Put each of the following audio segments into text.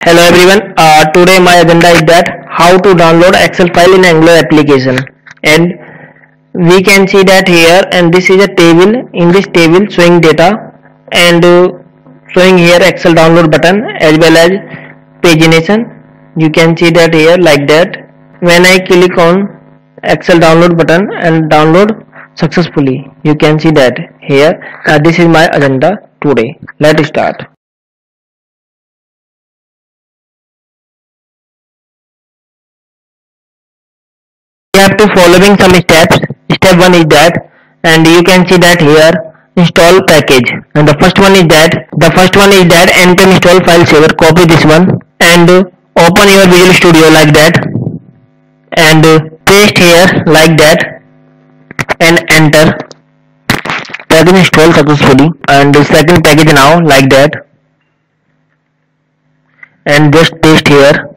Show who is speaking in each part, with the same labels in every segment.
Speaker 1: Hello everyone. Today my agenda is that how to download Excel file in Angular application, and we can see that here, and this is a table. In this table showing data and showing here Excel download button as well as pagination. You can see that here like that. When I click on Excel download button and download successfully, you can see that here. This is my agenda today. Let's start. We have to following some steps. Step 1 is that, and you can see that here, install package. And the first one is that npm install file saver. Copy this one and open your Visual Studio like that and paste here like that and enter. Package install successfully, and the second package now like that and just paste here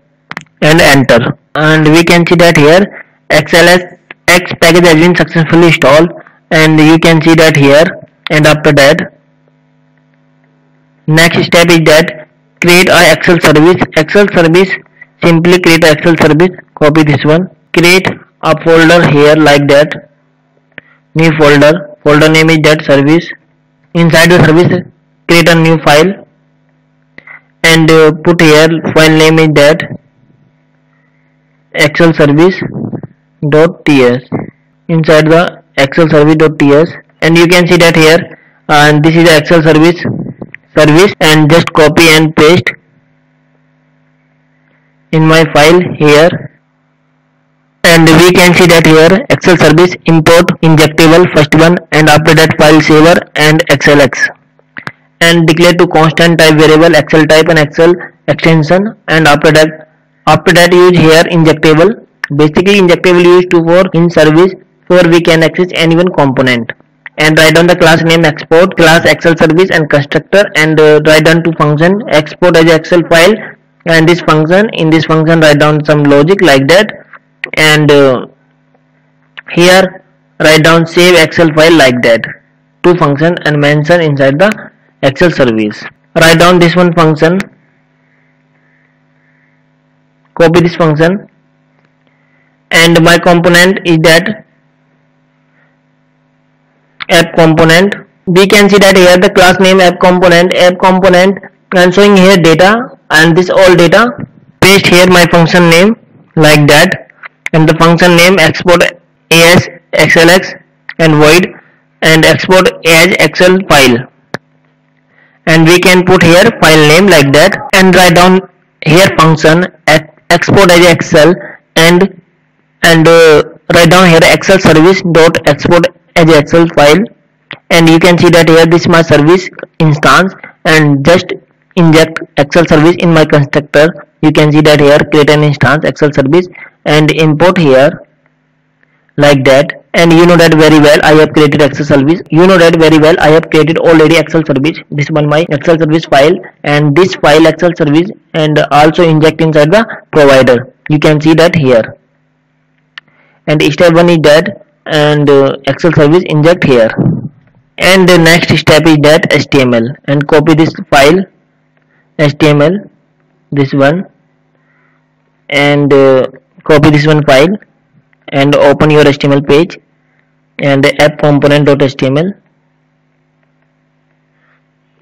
Speaker 1: and enter. And we can see that here XLSX package has been successfully installed, and you can see that here. And after that, next step is that create a Excel service. Simply create a Excel service. Copy this one, create a folder here like that, new folder name is that service. Inside the service, create a new file and put here file name is that Excel service.ts. inside the Excel service.ts, and you can see that here, and this is the Excel service, and just copy and paste in my file here. And we can see that here Excel service import injectable first one, and after that file saver and XLX, and declare to constant type variable Excel type and Excel extension. And after that use here injectable. Basically injectable used to for in service where we can access any one component, and write down the class name export class Excel service and constructor, and write down to function export as Excel file, and this function, in this function write down some logic like that, and here write down save Excel file like that, two function and mention inside the Excel service. Write down this one function, copy this function, and my component is that app component. We can see that here the class name app component, and showing here data, and this all data. Paste here my function name like that, and the function name export as XLX and void and export as Excel file, and we can put here file name like that, and write down here function export as Excel, and write down here Excel service dot export as Excel file, and you can see that here this is my service instance, and just inject Excel service in my constructor. You can see that here create an instance Excel service and import here like that. And you know that very well I have created Excel service. I have created already Excel service. This one my Excel service file, and this file Excel service, and also inject inside the provider. You can see that here. And step 1 is that, and Excel service inject here. And the next step is that HTML, and copy this file HTML, this one, and copy this one file and open your HTML page, and the app component.html,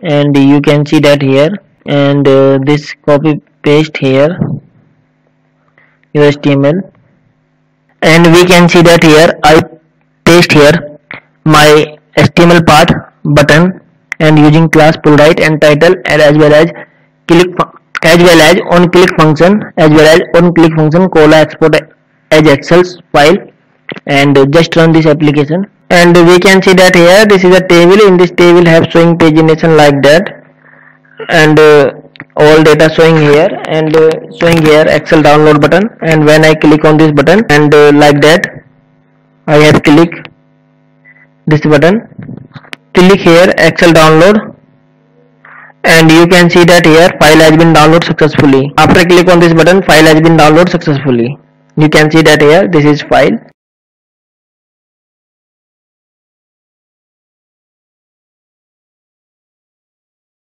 Speaker 1: and you can see that here, and this copy paste here your HTML, and we can see that here I paste here my HTML part button, and using class pull right and title, and as well as on click function call export as Excel file, and just run this application. And we can see that here this is a table. In this table have showing pagination like that, and all data showing here, and showing here Excel download button. And when I click on this button, and like that I have click this button, click here Excel download, and you can see that here file has been downloaded successfully. After click on this button, file has been downloaded successfully. You can see that here this is file.